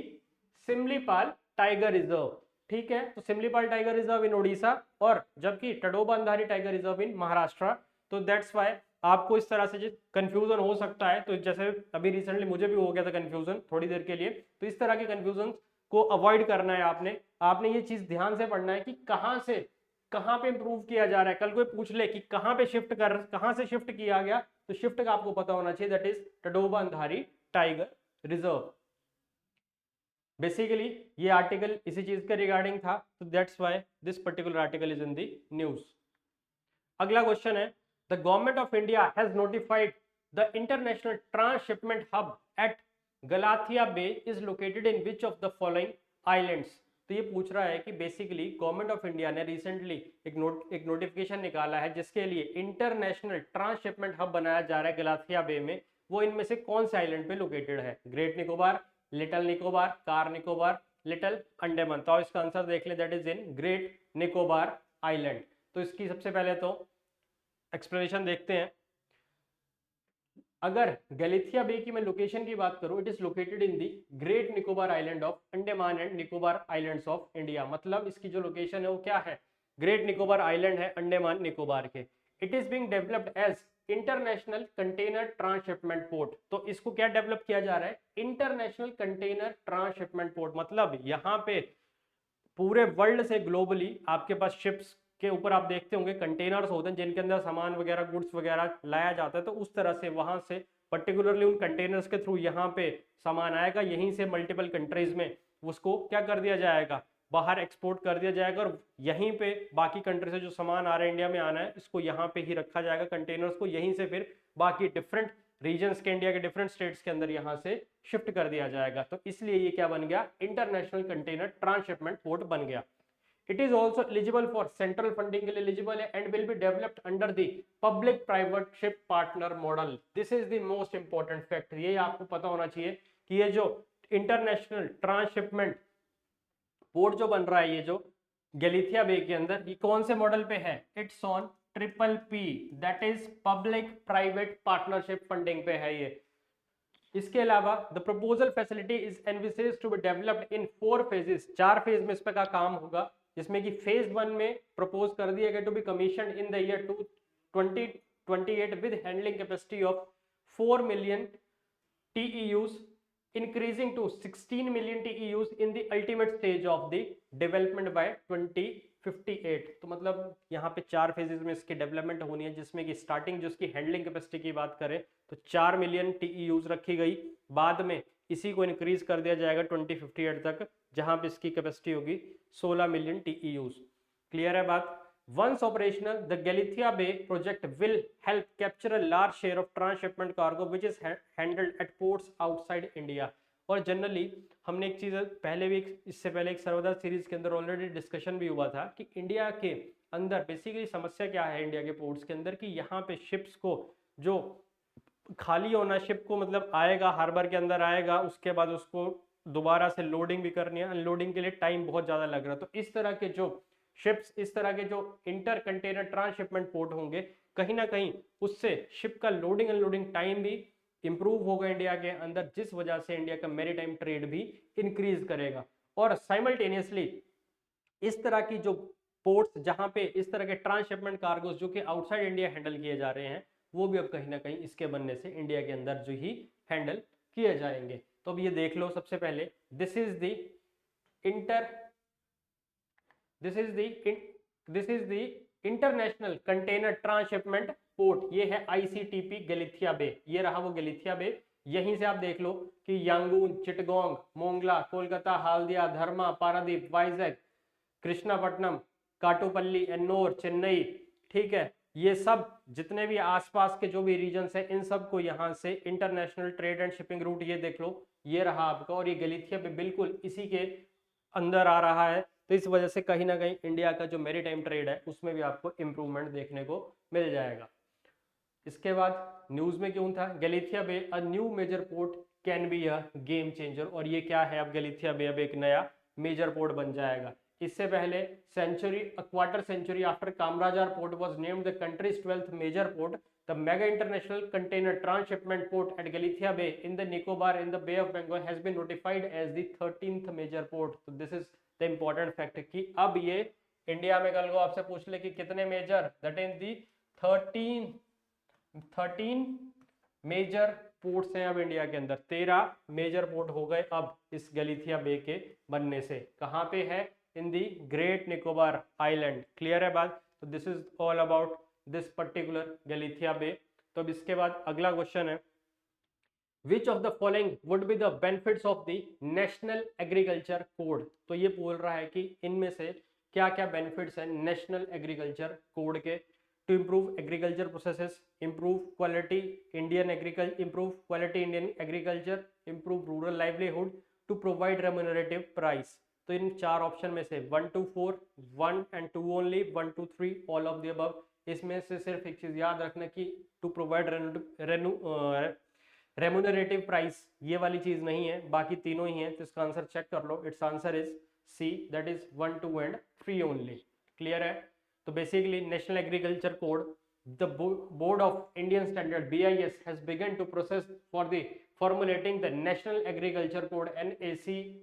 Simlipal tiger reserve, ठीक है। तो Simlipal tiger reserve in Odisha और जबकि टडोबा अंधारी टाइगर रिजर्व इन महाराष्ट्र। तो दैट्स व्हाई आपको इस तरह से कंफ्यूजन हो सकता है, तो जैसे अभी रिसेंटली मुझे भी हो गया था कंफ्यूजन थोड़ी देर के लिए, तो इस तरह के कंफ्यूजन को अवॉइड करना है आपने। आपने ये चीज ध्यान से पढ़ना है कि कहां से कहां पे इंप्रूव किया जा रहा है। कल कोई पूछ ले कि कहां से शिफ्ट किया गया, तो शिफ्ट का आपको पता होना चाहिए, that is Tadoba Andhari tiger reserve. Basically ये आर्टिकल इसी चीज के रिगार्डिंग था, तो that's why this particular article is in the news. अगला क्वेश्चन है, the government of India has notified the international transhipment hub at Galathea Bay is located in which of the following islands. तो ये पूछ रहा है कि बेसिकली गवर्नमेंट ऑफ इंडिया ने रिसेंटली एक नोटिफिकेशन निकाला है जिसके लिए इंटरनेशनल ट्रांसशिपमेंट हब बनाया जा रहा है गलाथिया बे में। वो इनमें से कौन से आइलैंड पे लोकेटेड है? Great Nicobar, little Nicobar, car Nicobar, little Andaman. तो इसका आंसर देख ले, that is in great Nicobar island. तो इसकी सबसे पहले तो एक्सप्लेनेशन देखते हैं। अगर गैलिथिया बे की मैं लोकेशन की बात करूं, it is located in the great Nicobar island of Andaman and Nicobar islands of India. मतलब इसकी जो लोकेशन है वो क्या है? ग्रेट निकोबार आइलैंड है अंडमान निकोबार के। It is being developed as international container transshipment port. तो इसको क्या डेवलप किया जा रहा है? International container transshipment port. मतलब यहाँ पे पूरे वर्ल्ड से ग्लोबली आपके पास शिप्स के ऊपर आप देखते होंगे कंटेनर्स होते हैं जिनके अंदर सामान वगैरह, गुड्स वगैरह लाया जाता है। तो उस तरह से वहां से पर्टिकुलरली उन कंटेनर्स के थ्रू यहाँ पे सामान आएगा, यहीं से मल्टीपल कंट्रीज में उसको क्या कर दिया जाएगा? बाहर एक्सपोर्ट कर दिया जाएगा, और यहीं पे बाकी कंट्री से जो सामान आ रहा है इंडिया में आना है, इसको यहाँ पे ही रखा जाएगा कंटेनर्स को, यहीं से फिर बाकी डिफरेंट रीजन्स के, इंडिया के डिफरेंट स्टेट्स के अंदर यहाँ से शिफ्ट कर दिया जाएगा। तो इसलिए ये क्या बन गया? इंटरनेशनल कंटेनर ट्रांसशिपमेंट पोर्ट बन गया। It is also eligible for central funding के लिए eligible है and will be developed under the public private ship partner model. This is the most important fact. ये आपको पता होना चाहिए कि ये जो इंटरनेशनल ट्रांसशिपमेंट पोर्ट जो बन रहा है, ये जो गैलिथिया बे के अंदर, ये कौन से मॉडल पे है? It's on PPP, that is public private partnership funding पे है ये। इसके अलावा the proposal facility is envisaged to be developed in 4 phases. 4 phase में इस पे का काम होगा, जिसमें कि फेज 1 में प्रपोज कर दिया गया to be commission in the year 2028 with handling capacity of 4 million TEUs increasing to 16 million TEUs in the ultimate stage of the development by 2058। तो मतलब यहाँ पे 4 फेजेस में इसकी डेवलपमेंट होनी है, जिसमें कि स्टार्टिंग जो इसकी हैंडलिंग कैपेसिटी की बात करें तो 4 मिलियन TEUs रखी गई। बाद में इसी को इंक्रीज कर दिया जाएगा 2058 तक, जहां पे इसकी कैपेसिटी होगी 16 मिलियन TEUs। क्लियर है बात? Once operational, the Galathea Bay project will help capture a large share of transshipment cargo which is handled at ports outside India। और जनरली हमने एक चीज पहले भी इससे पहले एक सर्वदा सीरीज के अंदर ऑलरेडी डिस्कशन भी हुआ था कि इंडिया के अंदर बेसिकली समस्या क्या है इंडिया के पोर्ट्स के अंदर, कि यहाँ पे शिप्स को जो खाली होना, शिप को मतलब आएगा हार्बर के अंदर आएगा, उसके बाद उसको दोबारा से लोडिंग भी करनी है, अनलोडिंग के लिए टाइम बहुत ज्यादा लग रहा है। तो इस तरह के जो शिप्स, इस तरह के जो इंटर कंटेनर ट्रांसशिपमेंट पोर्ट होंगे, कहीं ना कहीं उससे शिप का लोडिंग अनलोडिंग टाइम भी इंप्रूव होगा इंडिया के अंदर, जिस वजह से इंडिया का मैरीटाइम ट्रेड भी इंक्रीज करेगा। और साइमल्टेनियसली इस तरह की जो पोर्ट्स जहां पे इस तरह के ट्रांसशिपमेंट कार्गोस जो कि आउटसाइड इंडिया हैंडल किए जा रहे हैं, वो भी अब कहीं ना कहीं इसके बनने से इंडिया के अंदर जो ही हैंडल किए जाएंगे। तो अब ये देख लो, सबसे पहले this is the international container transshipment port. ये है ICTP गैलिथिया बे। ये रहा वो गैलिथिया बे। यहीं से आप देख लो कि यांगून, चिटगोंग, मोंगला, कोलकाता, हाल्दिया, धर्मा, पारादीप, वाइजैक, कृष्णापट्टनम, काटोपल्ली, एन्नोर, चेन्नई, ठीक है, ये सब जितने भी आसपास के जो भी रीजन्स हैं, इन सब को यहाँ से international trade and shipping root ये देख लो, ये रहा आपका। और ये गैलिथिया पे बिल्कुल इसी के अंदर आ रहा है। तो इस वजह से कहीं ना कहीं इंडिया का जो मैरीटाइम ट्रेड है उसमें भी आपको इंप्रूवमेंट देखने को मिल जाएगा। इसके बाद न्यूज में क्यों था? Galathea Bay a new major port can be a game changer. और ये क्या है? अब गैलिथिया बे अब एक नया मेजर पोर्ट बन जाएगा। इससे पहले quarter century after Kamarajar port was named the country's 12th major port. The mega international container transshipment port at Galathea Bay in the Nicobar in the Bay of Bengal has been notified as the 13th major port. तो this is the important fact कि अब ये इंडिया में कल को आपसे पूछ ले कि कितने major, that in the 13 13 major ports हैं अब इंडिया के अंदर, 13 मेजर पोर्ट हो गए अब इस गलीथिया बे के बनने से। कहाँ पे है? In the great Nicobar island. Clear है बात? तो this is all about this particular Galathea Bay. तो अब इसके बाद अगला क्वेश्चन है, which of the following would be the benefits of the national agriculture code. तो ये बोल रहा है कि इनमें से क्या क्या बेनिफिट्स हैं नेशनल एग्रीकल्चर कोड के। To improve agriculture processes, improve quality Indian agriculture, improve rural livelihood, to provide remunerative price. तो इन चार ऑप्शन में से 1 to 4, 1 and 2 only, 1 to 3 all of the above. इसमें से सिर्फ एक चीज याद रखना कि टू प्रोवाइड रेम्यूनरेटिव प्राइस ये वाली चीज नहीं है, बाकी तीनों ही हैं। तो इसका आंसर चेक कर लो, it's answer is C, that is 1, 2 and 3 only. Clear है? तो basically national agriculture code, the board of Indian standard BIS has begun to process for the formulating the national agriculture code NAC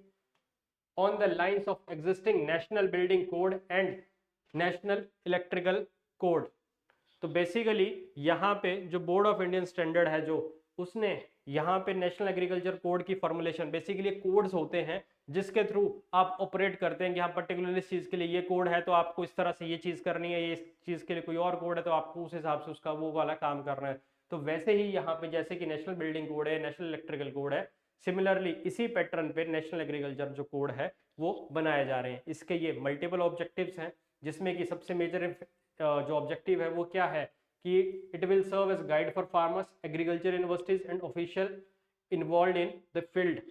on the lines of existing national building code and national electrical code। तो बेसिकली यहाँ पे जो बोर्ड ऑफ इंडियन स्टैंडर्ड है जो उसने यहाँ पे नेशनल एग्रीकल्चर कोड की फॉर्मुलेशन, बेसिकली कोड्स होते हैं जिसके थ्रू आप ऑपरेट करते हैं कि हाँ पर्टिकुलर इस चीज के लिए ये कोड है तो आपको इस तरह से ये चीज करनी है, ये इस चीज के लिए कोई और कोड है तो आपको उस हिसाब से उसका वो वाला काम करना है। तो वैसे ही यहाँ पे जैसे कि नेशनल बिल्डिंग कोड है, नेशनल इलेक्ट्रिकल कोड है, सिमिलरली इसी पैटर्न पे नेशनल एग्रीकल्चर जो कोड है वो बनाए जा रहे हैं। इसके ये मल्टीपल ऑब्जेक्टिव्स हैं, जिसमें कि सबसे मेजर जो ऑब्जेक्टिव है वो क्या है कि it will serve as guide for farmers, agriculture universities and official involved in the field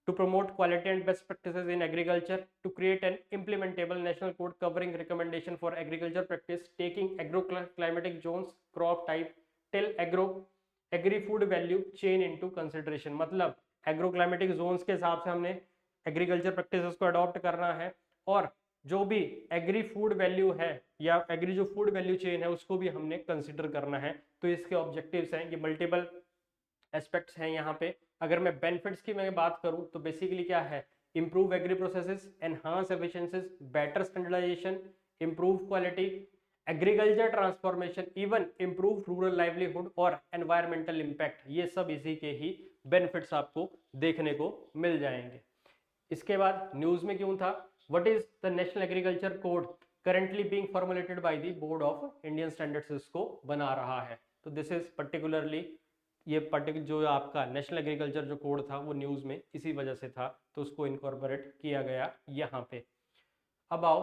to promote quality and best practices in agriculture, to create an implementable national code covering recommendation for agriculture practice, taking agroclimatic zones, crop type, till agri-food value chain into consideration। मतलब एग्रोक्लाइमेटिक जोन्स के हिसाब से हमने एग्रीकल्चर प्रैक्टिसेस को अडॉप्ट करना है, और जो भी एग्री फूड वैल्यू है या एग्री जो फूड वैल्यू चेन है उसको भी हमने कंसिडर करना है। तो इसके ऑब्जेक्टिव्स हैं, ये मल्टीपल एस्पेक्ट्स हैं यहाँ पे। अगर मैं बेनिफिट्स की मैं बात करूं तो बेसिकली क्या है, improve agri processes, enhance efficiencies, better standardisation, improve quality, agriculture transformation, even improve rural livelihood और एनवायरमेंटल इंपैक्ट, ये सब इसी के ही बेनिफिट्स आपको देखने को मिल जाएंगे। इसके बाद न्यूज में क्यों था, what is the national agriculture code currently being formulated by the board of Indian standards इसको बना रहा है। तो दिस इज पर्टिकुलरली ये पर्टिकुलर जो आपका नेशनल एग्रीकल्चर जो कोड था वो न्यूज में इसी वजह से था, तो उसको इनकॉर्पोरेट किया गया यहाँ पे। अब आओ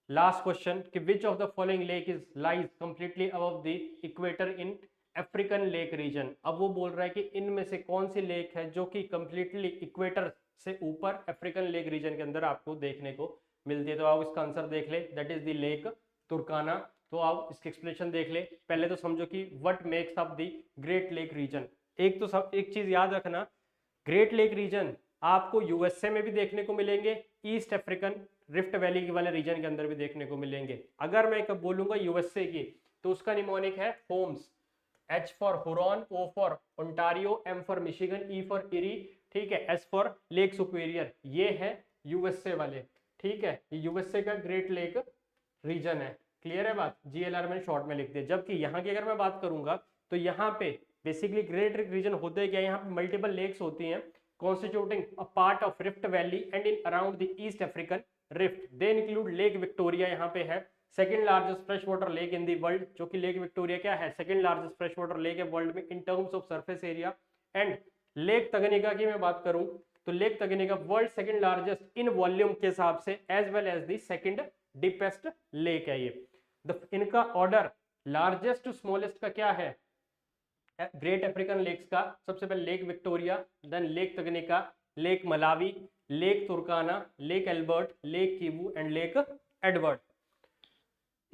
लास्ट क्वेश्चन कि which of the following lake is lies completely above the equator in African lake region. अब वो बोल रहा है कि इनमें से कौन सी लेक है जो कि कंप्लीटली इक्वेटर से ऊपर अफ्रीकन लेक रीजन के अंदर आपको देखने को मिलती है। तो आप इसका आंसर देख ले, दैट इज द लेक तुर्काना। तो आप इसकी एक्सप्लेनेशन देख ले। पहले तो समझो कि what makes up the great lake region. एक तो सब एक चीज याद रखना, ग्रेट लेक रीजन आपको यूएसए में भी देखने को मिलेंगे, ईस्ट अफ्रीकन रिफ्ट वैली वाले रीजन के अंदर भी देखने को मिलेंगे। अगर मैं कब बोलूंगा यूएसए की तो उसका निमोनिक है homes, H for Huron, O for Ontario, M for Michigan, E for Erie, ठीक है, एस फॉर लेक सुपीरियर। ये है यूएसए वाले, ठीक है, ये यूएसए का ग्रेट लेक रीजन है। क्लियर है बात, जीएलआर में शॉर्ट में लिख दिया। जबकि यहाँ की अगर मैं बात करूंगा तो यहाँ पे बेसिकली ग्रेट रीजन होते क्या, यहाँ पे मल्टीपल लेक्स होती हैं constituting a part of rift valley and in around the east African rift. They include Lake Victoria, यहाँ पे है second largest fresh water lake in the world, जो कि लेक विक्टोरिया क्या है, second largest fresh water lake है वर्ल्ड में in terms of surface area. And Lake Tanganyika की मैं बात करूं तो Lake Tanganyika world second largest in volume के हिसाब से as well as the second deepest lake है ये। इनका ऑर्डर लार्जेस्ट टू स्मॉलेस्ट का क्या है, ग्रेट अफ्रीकन लेक्स का सबसे पहले Lake Victoria, then Lake Tanganyika, Lake Malawi, Lake Turkana, Lake Albert, Lake Kivu and Lake Edward.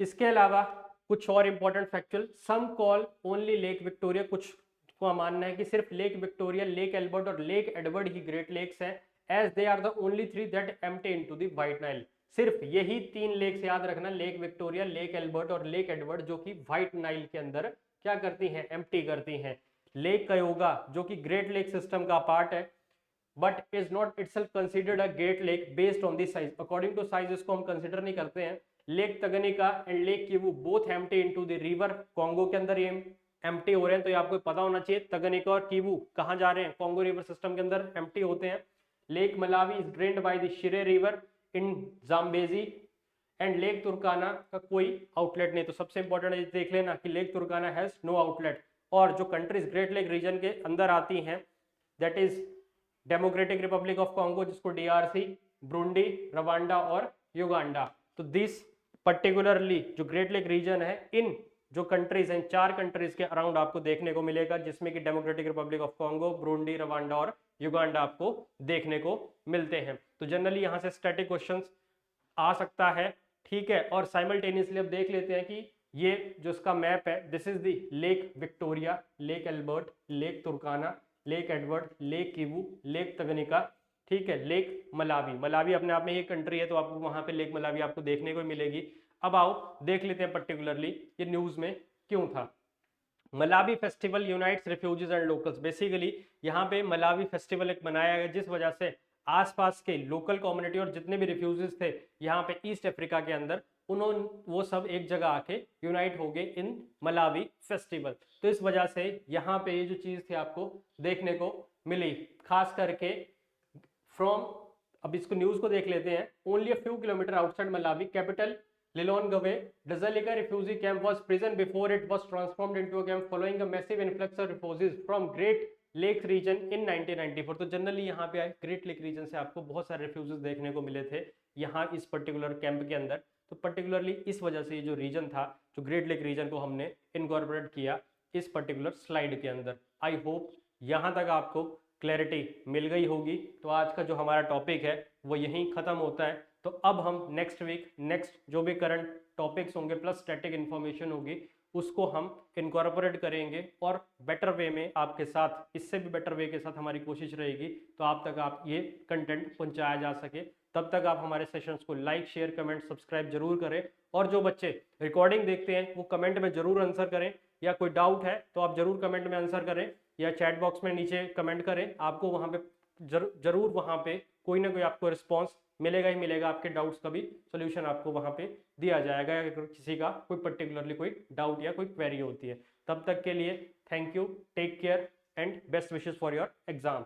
इसके अलावा कुछ और important factual, some call only Lake Victoria, कुछ को मानना है कि सिर्फ लेक विक्टोरिया, लेक एल्बर्ट और लेक एडवर्ड ही ग्रेट लेक्स हैं, as they are the only 3 that empty into the White Nile. सिर्फ यही 3 लेक्स याद रखना, लेक विक्टोरिया, लेक एल्बर्ट और लेक एडवर्ड, जो कि व्हाइट नाइल के अंदर क्या करती हैं, एम्प्टी करती हैं। लेक कयोगा जो कि ग्रेट लेक सिस्टम का पार्ट है but is not itself considered a great lake based on the size, according to size इसको हम कंसीडर नहीं करते हैं। Lake Tanganyika and Lake Kivu both empty into the river Congo के अंदर ये एम्प्टी हो रहे हैं, तो ये आपको पता होना चाहिए। तंगनीका और किवू कहाँ जा रहे हैं, कॉन्गो रिवर सिस्टम के अंदर एम्प्टी होते हैं। Lake Malawi is drained by the शिरे river in Zambezi and lake तुर्काना का कोई आउटलेट नहीं। तो सबसे इंपॉर्टेंट देख लेना कि lake Turkana has no outlet. और जो कंट्रीज ग्रेट लेक रीजन के अंदर आती हैं that is democratic Republic of Congo जिसको डीआरसी, ब्रुंडी, रवांडा और युगांडा। तो दिस पर्टिकुलरली जो ग्रेट लेक रीजन है, इन जो कंट्रीज हैं, 4 कंट्रीज के अराउंड आपको देखने को मिलेगा, जिसमें कि Democratic Republic of Congo, Burundi, Rwanda और युगांडा आपको देखने को मिलते हैं। तो जनरली यहाँ से स्टैटिक क्वेश्चंस आ सकता है, ठीक है। और साइमल्टेनियसली अब देख लेते हैं कि ये जो इसका मैप है, this is the Lake Victoria, Lake Albert, Lake Turkana, Lake Edward, Lake Kivu, Lake Tanganyika, ठीक है, लेक मलावी। मलावी अपने आप में एक कंट्री है, तो आपको वहां पे लेक मलावी आपको देखने को मिलेगी। अब आओ देख लेते हैं पर्टिकुलरली ये न्यूज में क्यों था। Malawi festival unites refugees and locals. Basically यहाँ पे मलावी फेस्टिवल एक मनाया गया जिस वजह से आसपास के लोकल कम्युनिटी और जितने भी रिफ्यूजीज थे यहाँ पे ईस्ट अफ्रीका के अंदर, उन्होंने वो सब एक जगह आके यूनाइट हो गए इन मलावी फेस्टिवल। तो इस वजह से यहाँ पे ये जो चीज थी आपको देखने को मिली, खास करके फ्रॉम, अब इसको न्यूज को देख लेते हैं। Only a few kilometre outside Malawi capital Lilongwe, Dzaleka refugee camp was prison before it was transformed into a camp following a massive influx of refugees from Great Lakes region in 1994। तो जनरली यहाँ पे ग्रेट लेक रीजन से आपको बहुत सारे रिफ्यूजीज देखने को मिले थे यहाँ इस पर्टिकुलर कैंप के अंदर। तो पर्टिकुलरली इस वजह से ये जो रीजन था, जो ग्रेट लेक रीजन को हमने इनकॉर्पोरेट किया इस पर्टिकुलर स्लाइड के अंदर। आई होप यहाँ तक आपको क्लैरिटी मिल गई होगी। तो आज का जो हमारा टॉपिक है वो यहीं खत्म होता है। तो अब हम नेक्स्ट वीक नेक्स्ट जो भी करंट टॉपिक्स होंगे प्लस स्टैटिक इन्फॉर्मेशन होगी उसको हम इनकॉर्पोरेट करेंगे और बेटर वे में आपके साथ, इससे भी बेटर वे के साथ हमारी कोशिश रहेगी तो आप तक आप ये कंटेंट पहुंचाया जा सके। तब तक आप हमारे सेशंस को लाइक, शेयर, कमेंट, सब्सक्राइब जरूर करें। और जो बच्चे रिकॉर्डिंग देखते हैं वो कमेंट में जरूर आंसर करें, या कोई डाउट है तो आप जरूर कमेंट में आंसर करें या चैट बॉक्स में नीचे कमेंट करें। आपको वहाँ पे जरूर वहाँ पे कोई ना कोई आपको रिस्पॉन्स मिलेगा ही मिलेगा। आपके डाउट्स का भी सोल्यूशन आपको वहाँ पे दिया जाएगा अगर किसी का कोई पर्टिकुलरली कोई डाउट या कोई क्वेरी होती है। तब तक के लिए thank you, take care and best wishes for your exam.